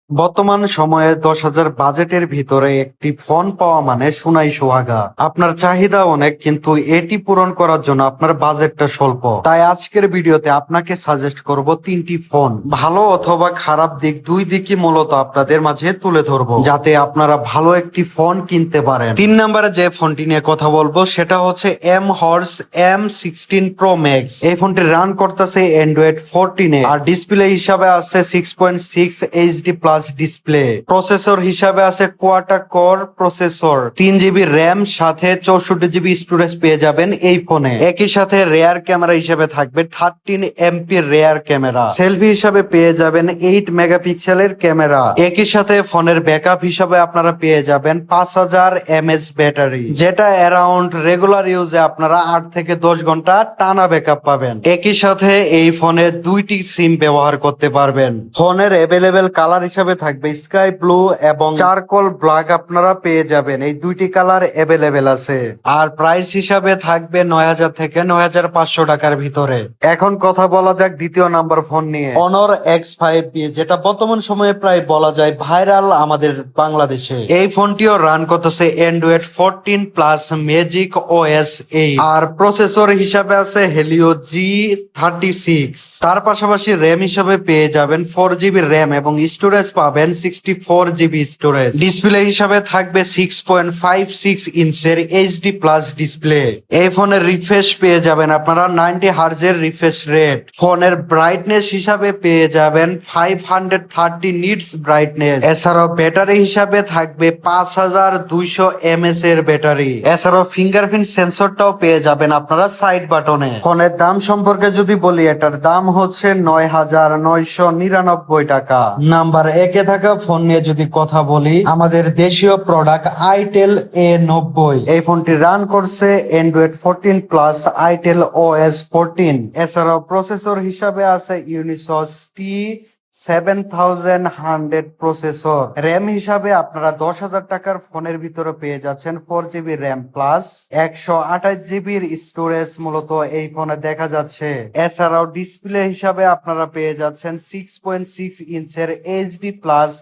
বর্তমান সময়ে 10,000 বাজেটের ভিতরে একটি ফোন পাওয়া মানে সোনাই সোহাগা। আপনার চাহিদা অনেক, কিন্তু এটি পূরণ করার জন্য আপনার বাজেটটা স্বল্প। তাই আজকের ভিডিওতে আপনাকে সাজেস্ট করব তিনটি ফোন, ভালো অথবা খারাপ দিক দুই দিকই মূলত আপনাদের মাঝে তুলে ধরবো, যাতে আপনারা ভালো একটি ফোন কিনতে পারেন। 3 নম্বরে যে ফোনটি নিয়ে কথা বলবো সেটা হচ্ছে M-Horse M16 Pro Max। এই ফোনটি রান করতেছে অ্যান্ড্রয়েড 14 আর ডিসপ্লে হিসাবে আছে 6.6 HD প্লাস ডিসপ্লে। প্রসেসর হিসাবে আছে কোয়াটা কোর প্রসেসর, 3 GB র্যাম, সাথে 64 GB স্টোরেজ পেয়ে যাবেন এই ফোনে। একই সাথে রেয়ার ক্যামেরা হিসাবে থাকবে 13 MP রেয়ার ক্যামেরা। সেলফি হিসাবে পেয়ে যাবেন 8 মেগাপিক্সেলের ক্যামেরা। একই সাথে ফোনের ব্যাকআপ হিসাবে আপনারা পেয়ে যাবেন 5000 mAh ব্যাটারি, যেটা অ্যারাউন্ড রেগুলার ইউজে আপনারা 8 থেকে 10 ঘন্টা টানা ব্যাকআপ পাবেন। একই সাথে এই ফোনে দুইটি সিম ব্যবহার করতে পারবেন। ফোনের অ্যাভেলেবেল কালার হিসাবে থাকবে স্কাই ব্লু এবং চারকোল ব্ল্যাক, আপনারা পেয়ে যাবেন। এই দুইটি কালার অ্যাভেলেবেল আছে। আর প্রাইস হিসাবে থাকবে 9000 থেকে 9500 টাকার ভিতরে। এখন কথা বলা যাক দ্বিতীয় নাম্বার ফোন নিয়ে, Honor X5B, যেটা বর্তমান সময়ে প্রায় বলা যায় ভাইরাল আমাদের বাংলাদেশে। এই ফোনটিও রান করতেছে অ্যান্ড্রয়েড 14 প্লাস ম্যাজিক OS 8 আর প্রসেসর হিসাবে আছে হেলিও G36। তার পাশাপাশি র্যাম হিসাবে পেয়ে যাবেন 4 GB র্যাম এবং স্টোরেজ পাবেন 64 GB স্টোরেজ। ডিসপ্লে হিসাবে থাকবে 6.56 ইঞ্চের HD প্লাস ডিসপ্লে। এই ফোনের রিফ্রেশ পেয়ে যাবেন আপনারা 90 হার্জের রিফ্রেশ রেট। ফোনের ব্রাইটনেস হিসাবে পেয়ে যাবেন 530 নিটস ব্রাইটনেস। এছাড়াও ব্যাটারি হিসাবে থাকবে 5200 mAh এর ব্যাটারি। এছাড়াও ফিঙ্গারপ্রিন্ট সেন্সরটাও পেয়ে যাবেন আপনারা সাইড বাটনে। ফোনের দাম সম্পর্কে যদি বলি, এটার দাম হচ্ছে 9999 টাকা। নাম্বার একে থাকা ফোন নিয়ে যদি কথা বলি, আমাদের দেশীয় প্রোডাক্ট আইটেল A90। এই ফোনটি রান করছে অ্যান্ড্রয়েড 14 প্লাস আইটেল OS 14। এছাড়াও প্রসেসর হিসাবে আছে ইউনিসস T7100 প্রসেসর। র্যাম হিসাবে আপনারা 10,000 টাকার ফোনের ভিতরে পেয়ে যাচ্ছেন 4 GB RAM plus 128 GB storage মূলত এই ফোনে দেখা যাচ্ছে। এছাড়াও ডিসপ্লে হিসাবে আপনারা পেয়ে যাচ্ছেন 6.6 ইঞ্চের HD plus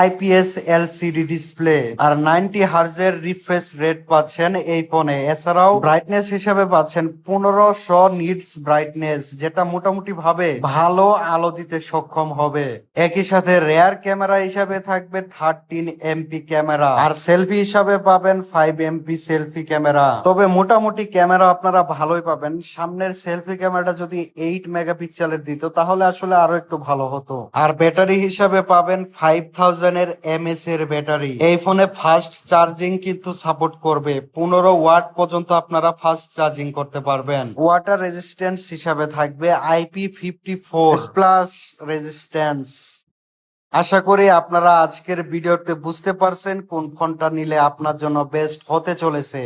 IPS LCD display আর 90 হার্জের রিফ্রেশ রেট পাচ্ছেন এই ফোনে। এছাড়াও ব্রাইটনেস হিসাবে পাচ্ছেন 1500 নিটস ব্রাইটনেস, যেটা মোটামুটি ভাবে ভালো আলো দিতে সক্ষম হবে। একই সাথে রেয়ার ক্যামেরা হিসাবে থাকবে 13 MP ক্যামেরা আর সেলফি হিসাবে পাবেন 5 MP সেলফি ক্যামেরা। তবে মোটামুটি ক্যামেরা আপনারা ভালোই পাবেন। সামনের সেলফি ক্যামেরাটা যদি 8 মেগাপিক্সেলের দিত তাহলে আসলে আরো একটু ভালো হতো। আর ব্যাটারি হিসাবে পাবেন 5000 এর mAh এর ব্যাটারি। এই ফোনে ফাস্ট চার্জিং কিন্তু সাপোর্ট করবে, 15 ওয়াট পর্যন্ত আপনারা ফাস্ট চার্জিং করতে পারবেন। ওয়াটার রেজিস্ট্যান্স হিসাবে থাকবে IP54 প্লাস রেজিস্ট্যান্স। আশা করি আপনারা আজকের ভিডিওতে বুঝতে পারছেন কোন ফোনটা নিলে আপনার জন্য বেস্ট হতে চলেছে।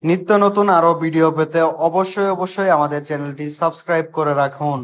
নিত্য নতুন আরো ভিডিও পেতে অবশ্যই আমাদের চ্যানেলটি সাবস্ক্রাইব করে রাখুন।